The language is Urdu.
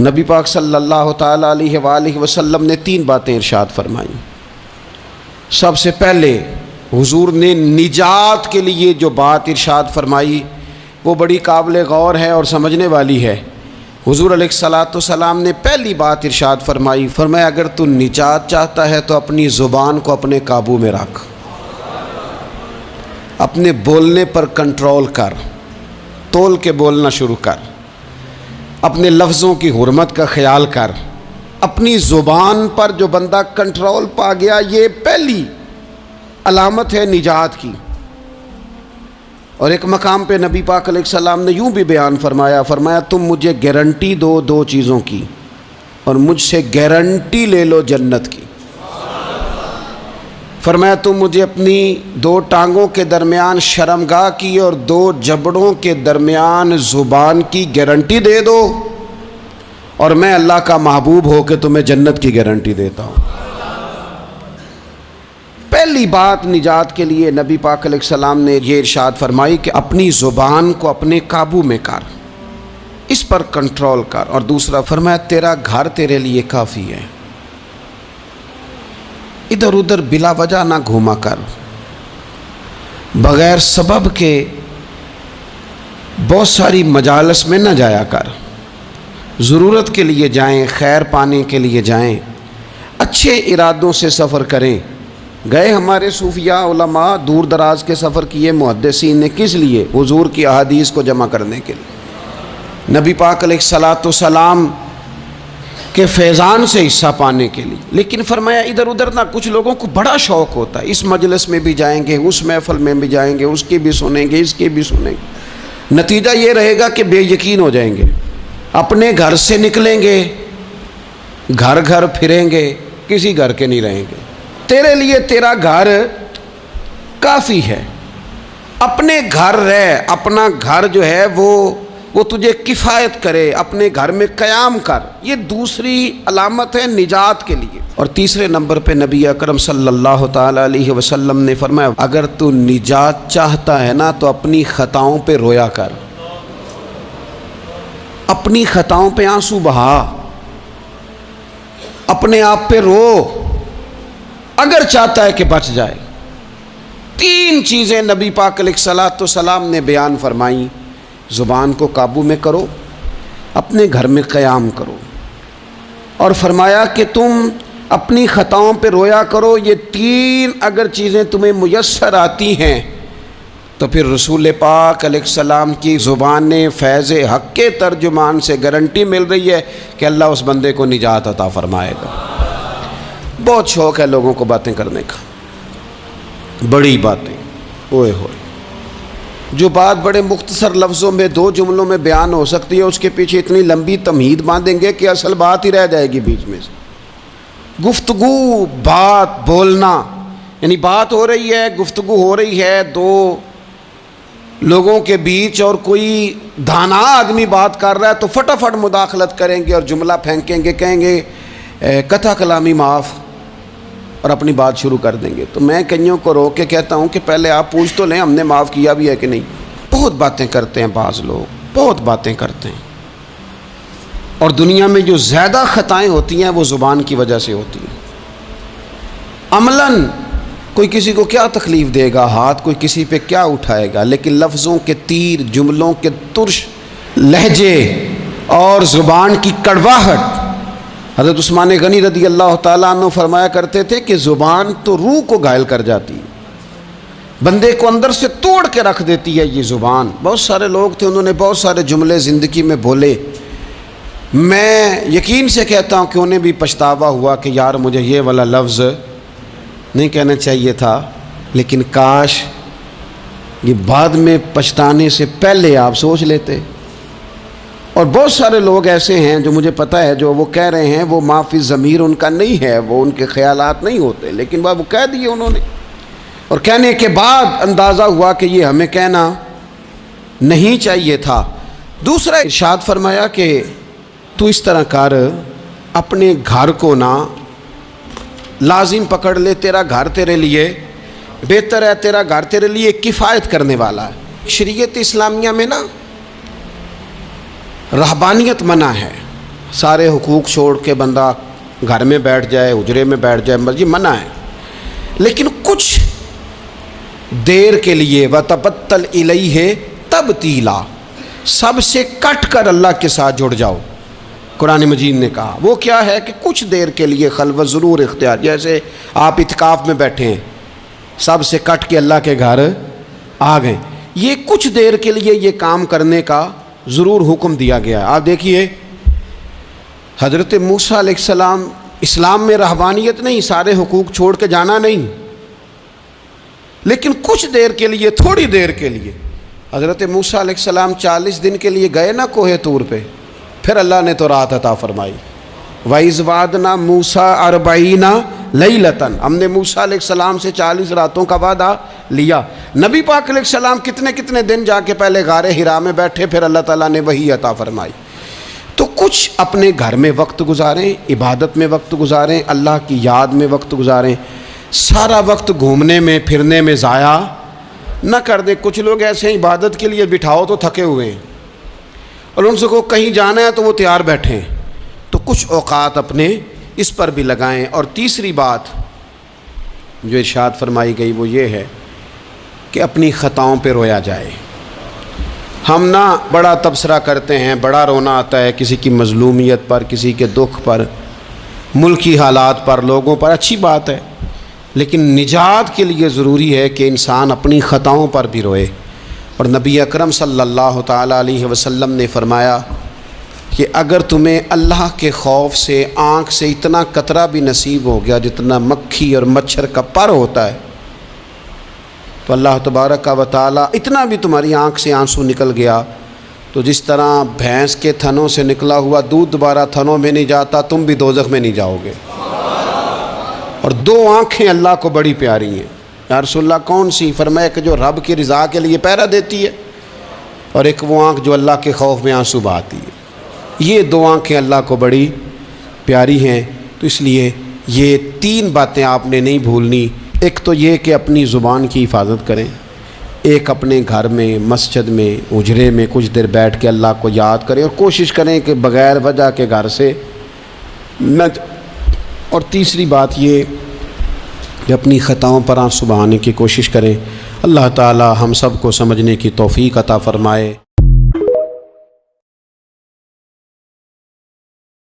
نبی پاک صلی اللہ تعالیٰ علیہ وآلہ وسلم نے 3 باتیں ارشاد فرمائیں۔ سب سے پہلے حضور نے نجات کے لیے جو بات ارشاد فرمائی وہ بڑی قابل غور ہے اور سمجھنے والی ہے۔ حضور علیہ الصلاۃ والسلام نے پہلی بات ارشاد فرمائی، فرمایا اگر تو نجات چاہتا ہے تو اپنی زبان کو اپنے قابو میں رکھ، اپنے بولنے پر کنٹرول کر، تول کے بولنا شروع کر، اپنے لفظوں کی حرمت کا خیال کر۔ اپنی زبان پر جو بندہ کنٹرول پا گیا، یہ پہلی علامت ہے نجات کی۔ اور ایک مقام پہ نبی پاک علیہ السلام نے یوں بھی بیان فرمایا تم مجھے گارنٹی دو 2 چیزوں کی اور مجھ سے گارنٹی لے لو جنت کی۔ فرمایا تم مجھے اپنی 2 ٹانگوں کے درمیان شرمگاہ کی اور 2 جبڑوں کے درمیان زبان کی گارنٹی دے دو اور میں اللہ کا محبوب ہو کے تمہیں جنت کی گارنٹی دیتا ہوں۔ پہلی بات نجات کے لیے نبی پاک علیہ السلام نے یہ ارشاد فرمائی کہ اپنی زبان کو اپنے قابو میں کر، اس پر کنٹرول کر۔ اور دوسرا فرمایا تیرا گھر تیرے لیے کافی ہے، ادھر ادھر بلا وجہ نہ گھوما کر، بغیر سبب کے بہت ساری مجالس میں نہ جایا کر، ضرورت کے لیے جائیں، خیر پانے کے لیے جائیں، اچھے ارادوں سے سفر کریں۔ گئے ہمارے صوفیاء علماء دور دراز کے سفر کیے محدثین نے، کس لیے؟ حضور کی احادیث کو جمع کرنے کے لیے، نبی پاک علیہ الصلاۃ والسلام کے فیضان سے حصہ پانے کے لیے۔ لیکن فرمایا ادھر ادھر نہ، کچھ لوگوں کو بڑا شوق ہوتا ہے، اس مجلس میں بھی جائیں گے، اس محفل میں بھی جائیں گے، اس کی بھی سنیں گے، اس کی بھی سنیں گے، نتیجہ یہ رہے گا کہ بے یقین ہو جائیں گے، اپنے گھر سے نکلیں گے، گھر گھر پھریں گے، کسی گھر کے نہیں رہیں گے۔ تیرے لیے تیرا گھر کافی ہے، اپنے گھر رہ، اپنا گھر جو ہے وہ تجھے کفایت کرے، اپنے گھر میں قیام کر۔ یہ دوسری علامت ہے نجات کے لیے۔ اور تیسرے نمبر پہ نبی اکرم صلی اللہ تعالیٰ علیہ وسلم نے فرمایا اگر تو نجات چاہتا ہے نا تو اپنی خطاؤں پہ رویا کر، اپنی خطاؤں پہ آنسو بہا، اپنے آپ پہ رو، اگر چاہتا ہے کہ بچ جائے۔ 3 چیزیں نبی پاک علیہ الصلاۃ والسلام نے بیان فرمائیں، زبان کو قابو میں کرو، اپنے گھر میں قیام کرو، اور فرمایا کہ تم اپنی خطاؤں پہ رویا کرو۔ یہ 3 اگر چیزیں تمہیں میسر آتی ہیں تو پھر رسول پاک علیہ السلام کی زبان فیض حق کے ترجمان سے گارنٹی مل رہی ہے کہ اللہ اس بندے کو نجات عطا فرمائے گا۔ بہت شوق ہے لوگوں کو باتیں کرنے کا، بڑی باتیں، اوئے ہوئے، جو بات بڑے مختصر لفظوں میں 2 جملوں میں بیان ہو سکتی ہے، اس کے پیچھے اتنی لمبی تمہید باندھیں گے کہ اصل بات ہی رہ جائے گی بیچ میں سے۔ گفتگو، بات، بولنا، یعنی بات ہو رہی ہے، گفتگو ہو رہی ہے 2 لوگوں کے بیچ، اور کوئی دانا آدمی بات کر رہا ہے تو فٹافٹ مداخلت کریں گے اور جملہ پھینکیں گے، کہیں گے قطع کلامی معاف، اور اپنی بات شروع کر دیں گے۔ تو میں کئیوں کو روک کے کہتا ہوں کہ پہلے آپ پوچھ تو لیں ہم نے معاف کیا بھی ہے کہ نہیں۔ بہت باتیں کرتے ہیں بعض لوگ، بہت باتیں کرتے ہیں، اور دنیا میں جو زیادہ خطائیں ہوتی ہیں وہ زبان کی وجہ سے ہوتی ہیں۔ عملاً کوئی کسی کو کیا تکلیف دے گا، ہاتھ کوئی کسی پہ کیا اٹھائے گا، لیکن لفظوں کے تیر، جملوں کے ترش لہجے اور زبان کی کڑواہٹ، حضرت عثمان غنی رضی اللہ تعالیٰ عنہ فرمایا کرتے تھے کہ زبان تو روح کو گھائل کر جاتی ہے، بندے کو اندر سے توڑ کے رکھ دیتی ہے یہ زبان۔ بہت سارے لوگ تھے، انہوں نے بہت سارے جملے زندگی میں بولے، میں یقین سے کہتا ہوں کہ انہیں بھی پچھتاوا ہوا کہ یار مجھے یہ والا لفظ نہیں کہنا چاہیے تھا، لیکن کاش یہ بعد میں پچھتانے سے پہلے آپ سوچ لیتے۔ اور بہت سارے لوگ ایسے ہیں جو مجھے پتہ ہے جو وہ کہہ رہے ہیں وہ معافی ضمیر ان کا نہیں ہے، وہ ان کے خیالات نہیں ہوتے، لیکن وہ کہہ دیے انہوں نے، اور کہنے کے بعد اندازہ ہوا کہ یہ ہمیں کہنا نہیں چاہیے تھا۔ دوسرا ارشاد فرمایا کہ تو اس طرح کر، اپنے گھر کو نہ لازم پکڑ لے، تیرا گھر تیرے لیے بہتر ہے، تیرا گھر تیرے لیے کفایت کرنے والا ہے۔ شریعت اسلامیہ میں نا رہبانیت منع ہے، سارے حقوق چھوڑ کے بندہ گھر میں بیٹھ جائے، اجرے میں بیٹھ جائے، مرضی منع ہے، لیکن کچھ دیر کے لیے وَتَبَتَّلْ إِلَيْهِ تَبْتِيلًا، سب سے کٹ کر اللہ کے ساتھ جڑ جاؤ۔ قرآن مجید نے کہا وہ کیا ہے کہ کچھ دیر کے لیے خلوت ضرور اختیار، جیسے آپ اعتکاف میں بیٹھے ہیں، سب سے کٹ کے اللہ کے گھر آ گئے، یہ کچھ دیر کے لیے یہ کام کرنے کا ضرور حکم دیا گیا ہے۔ آپ دیکھیے حضرت موسیٰ علیہ السلام، اسلام میں رہبانیت نہیں، سارے حقوق چھوڑ کے جانا نہیں، لیکن کچھ دیر کے لیے، تھوڑی دیر کے لیے حضرت موسیٰ علیہ السلام 40 دن کے لیے گئے نا کوہ طور پہ، پھر اللہ نے تو رات عطا فرمائی۔ وَإِذْ وَعَدْنَا مُوسَىٰ 40 لَيْلَةً، ہم نے موسیٰ علیہ السلام سے 40 راتوں کا وعدہ لیا۔ نبی پاک علیہ السلام کتنے دن جا کے پہلے غار حرا میں بیٹھے، پھر اللہ تعالیٰ نے وحی عطا فرمائی۔ تو کچھ اپنے گھر میں وقت گزاریں، عبادت میں وقت گزاریں، اللہ کی یاد میں وقت گزاریں، سارا وقت گھومنے میں پھرنے میں ضائع نہ کر دیں۔ کچھ لوگ ایسے ہیں عبادت کے لیے بٹھاؤ تو تھکے ہوئے ہیں، اور ان سے کو کہیں جانا ہے تو وہ تیار بیٹھے ہیں، تو کچھ اوقات اپنے اس پر بھی لگائیں۔ اور تیسری بات جو ارشاد فرمائی گئی وہ یہ ہے کہ اپنی خطاؤں پہ رویا جائے۔ ہم نہ بڑا تبصرہ کرتے ہیں، بڑا رونا آتا ہے کسی کی مظلومیت پر، کسی کے دکھ پر، ملکی حالات پر، لوگوں پر، اچھی بات ہے، لیکن نجات کے لیے ضروری ہے کہ انسان اپنی خطاؤں پر بھی روئے۔ اور نبی اکرم صلی اللہ تعالیٰ علیہ وسلم نے فرمایا کہ اگر تمہیں اللہ کے خوف سے آنکھ سے اتنا قطرہ بھی نصیب ہو گیا جتنا مکھی اور مچھر کا پر ہوتا ہے، تو اللہ تبارک و تعالیٰ اتنا بھی تمہاری آنکھ سے آنسو نکل گیا تو جس طرح بھینس کے تھنوں سے نکلا ہوا دودھ دوبارہ تھنوں میں نہیں جاتا، تم بھی دوزخ میں نہیں جاؤ گے۔ اور 2 آنکھیں اللہ کو بڑی پیاری ہیں۔ یا رسول اللہ کون سی؟ فرمایا کہ جو رب کی رضا کے لیے پہرا دیتی ہے، اور ایک وہ آنکھ جو اللہ کے خوف میں آنسو بہاتی ہے۔ یہ 2 آنکھیں اللہ کو بڑی پیاری ہیں، تو اس لیے یہ 3 باتیں آپ نے نہیں بھولنی۔ ایک تو یہ کہ اپنی زبان کی حفاظت کریں، ایک اپنے گھر میں، مسجد میں، اجرے میں کچھ دیر بیٹھ کے اللہ کو یاد کریں، اور کوشش کریں کہ بغیر وجہ کے گھر سے نہ، اور تیسری بات یہ کہ اپنی خطاؤں پر آنسو بہانے کی کوشش کریں۔ اللہ تعالی ہم سب کو سمجھنے کی توفیق عطا فرمائے۔